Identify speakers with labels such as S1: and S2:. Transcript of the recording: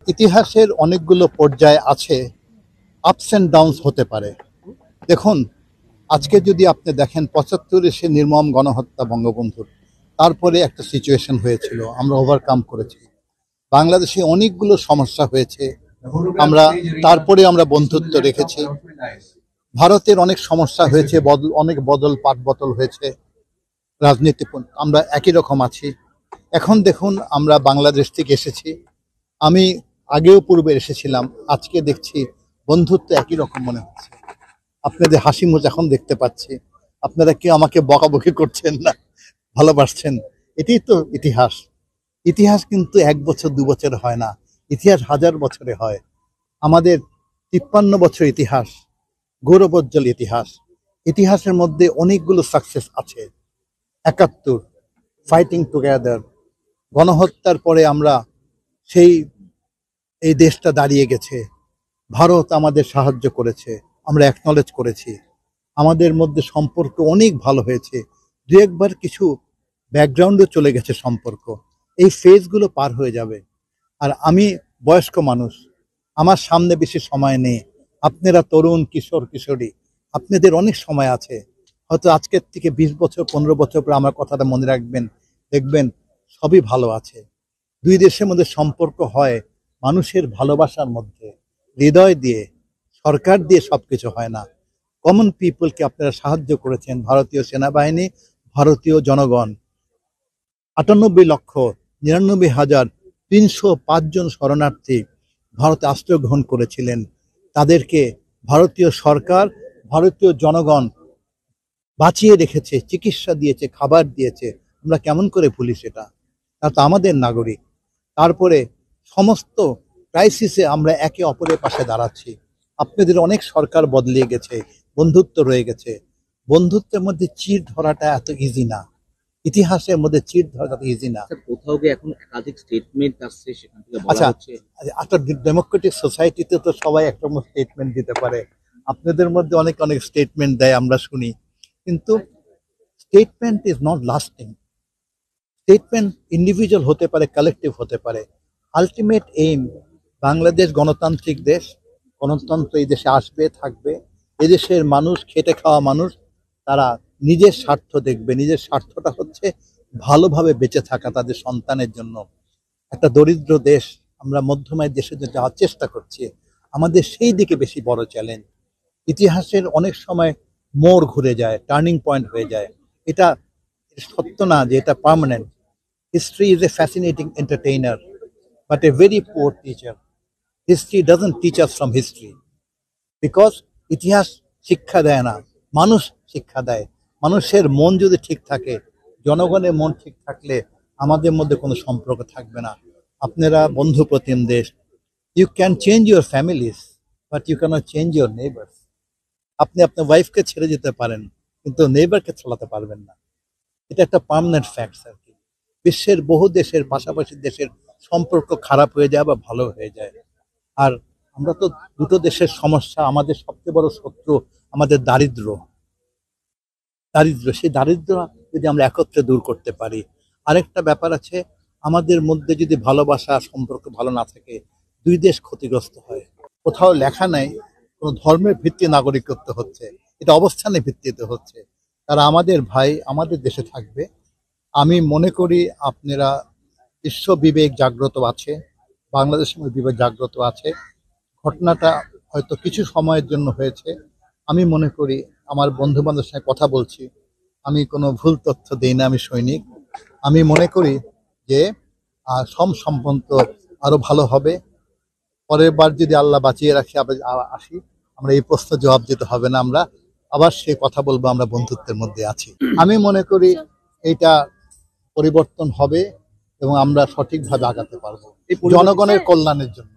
S1: ইতিহাসের অনেকগুলো পর্যায় আছে, আপস অ্যান্ড ডাউনস হতে পারে। দেখুন, আজকে যদি আপনি দেখেন ৭৫-এ সে নির্মম গণহত্যা বঙ্গবন্ধুর, তারপরে একটা সিচুয়েশন হয়েছিল, আমরা ওভারকাম করেছি। বাংলাদেশে অনেকগুলো সমস্যা হয়েছে, আমরা তারপরে আমরা বন্ধুত্ব রেখেছি। ভারতের অনেক সমস্যা হয়েছে, অনেক পাট বদল হয়েছে, রাজনীতি আমরা একই রকম আছি। এখন দেখুন, আমরা বাংলাদেশ থেকে এসেছি, আমি আগেও পূর্বে এসেছিলাম, আজকে দেখছি বন্ধুত্ব একই রকম মনে হচ্ছে। আপনাদের হাসি মুখ এখন দেখতে পাচ্ছি, আপনারা কেউ আমাকে বকাবকি করছেন না, ভালোবাসছেন। এটাই তো ইতিহাস। ইতিহাস কিন্তু 1 বছর 2 বছর হয় না, ইতিহাস হাজার বছরে হয়। আমাদের 53 বছর ইতিহাস, গৌরবোজ্জ্বল ইতিহাস। ইতিহাসের মধ্যে অনেকগুলো সাকসেস আছে। 71, ফাইটিং টুগেদার, গণহত্যার পরে আমরা এই দেশটা দাঁড়িয়ে গেছে। ভারত আমাদের সাহায্য করেছে, আমরা অ্যাকনলেজ করেছি। আমাদের মধ্যে সম্পর্ক অনেক ভালো হয়েছে। দু একবার কিছু ব্যাকগ্রাউন্ডে চলে গেছে সম্পর্ক, এই ফেজগুলো পার হয়ে যাবে। আর আমি বয়স্ক মানুষ, আমার সামনে বেশি সময় নেই। আপনারা তরুণ, কিশোর কিশোরী, আপনাদের অনেক সময় আছে। হয়তো আজকের থেকে 20 বছর 15 বছর পরে আমার কথাটা মনে রাখবেন, দেখবেন সবই ভালো আছে। দুই দেশের মধ্যে সম্পর্ক হয় মানুষের ভালোবাসার মধ্যে, হৃদয় দিয়ে, সরকার দিয়ে সবকিছু হয় না। কমন পিপলকে আপনারা সাহায্য করেছেন, ভারতীয় সেনাবাহিনী, ভারতীয় জনগণ। 98,99,305 জন শরণার্থী ভারতে আশ্রয় গ্রহণ করেছিলেন। তাদেরকে ভারতীয় সরকার, ভারতীয় জনগণ বাঁচিয়ে রেখেছে, চিকিৎসা দিয়েছে, খাবার দিয়েছে। আমরা কেমন করে ভুলি সেটা? তা তো আমাদের নাগরিক। তারপরে সমস্ত ক্রাইসিসে আমরা একে অপরের পাশে দাঁড়াচ্ছি। আপনাদের অনেক সরকার বদলিয়ে গেছে, বন্ধুত্ব রয়ে গেছে। বন্ধুত্বের মধ্যে চির ধরাটা এত ইজি না, ইতিহাসের মধ্যে চির ধরাটা ইজি না।
S2: কোথাও গিয়ে এখন একাধিক স্টেটমেন্ট আসছে, সেখান থেকে বলা হচ্ছে
S1: একটা ডেমোক্রেটিক সোসাইটিতে তো সবাই একটা স্টেটমেন্ট দিতে পারে। আপনাদের মধ্যে অনেক অনেক স্টেটমেন্ট দেয়, আমরা শুনি, কিন্তু statement is not lasting. Statement individual হতে পারে, কালেকটিভ হতে পারে। আলটিমেট এইম, বাংলাদেশ গণতান্ত্রিক দেশ, গণতন্ত্র এই দেশে আসবে, থাকবে। এদেশের মানুষ, খেটে খাওয়া মানুষ, তারা নিজের স্বার্থ দেখবে। নিজের স্বার্থটা হচ্ছে ভালোভাবে বেঁচে থাকা তাদের সন্তানের জন্য। একটা দরিদ্র দেশ, আমরা মধ্যমায় দেশে যাওয়ার চেষ্টা করছি, আমাদের সেই দিকে বেশি বড় চ্যালেঞ্জ। ইতিহাসের অনেক সময় মোড় ঘুরে যায়, টার্নিং পয়েন্ট হয়ে যায়। এটা সত্য না যে এটা permanent. History is a fascinating entertainer, but a very poor teacher. History doesn't teach us from history. Because ইতিহাস শিক্ষা দেয় না, মানুষ শিক্ষা দেয়। মানুষের মন যদি ঠিক থাকে, জনগণের মন ঠিক থাকলে আমাদের মধ্যে কোনো সম্পর্ক থাকবে না। আপনারা বন্ধু প্রতিম দেশ। You can change your families, but you cannot change your neighbours. আপনি আপনার ওয়াইফকে ছেড়ে যেতে পারেন, কিন্তু নেইবারকে চালাতে পারবেন না। এটা একটা পার্মানেন্ট ফ্যাক্ট আর কি। বিশ্বের বহু দেশের, পাশাপাশি দেশের সম্পর্ক খারাপ হয়ে যায় বা ভালো হয়ে যায়। আর আমরা তো দুটো দেশের সমস্যা, আমাদের সবচেয়ে বড় শত্রু আমাদের দারিদ্র। সেই দারিদ্র যদি আমরা একত্রে দূর করতে পারি। আরেকটা ব্যাপার আছে, আমাদের মধ্যে যদি ভালোবাসা, সম্পর্ক ভালো না থাকে, দুই দেশ ক্ষতিগ্রস্ত হয়। কোথাও লেখা নাই কোনো ধর্মের ভিত্তি নাগরিকত্ব হচ্ছে, এটা অবস্থানের ভিত্তিতে হচ্ছে। তারা আমাদের ভাই, আমাদের দেশে থাকবে। আমি মনে করি আপনারা বিশ্ব বিবেক জাগ্রত আছে, বাংলাদেশের বিবেক জাগ্রত আছে। ঘটনাটা হয়তো কিছু সময়ের জন্য হয়েছে। আমি মনে করি, আমার বন্ধু বান্ধবের সঙ্গে কথা বলছি, আমি কোনো ভুল তথ্য দিই না, আমি সৈনিক। আমি মনে করি যে সম্পর্ক আরো ভালো হবে। পরের বার যদি আল্লাহ বাঁচিয়ে রাখি, আসি, আমরা এই প্রশ্ন জবাব দিতে হবে না, আমরা আবার সে কথা বলবো, আমরা বন্ধুত্বের মধ্যে আছি। আমি মনে করি এইটা পরিবর্তন হবে এবং আমরা সঠিকভাবে আগাতে পারবো জনগণের কল্যাণের জন্য।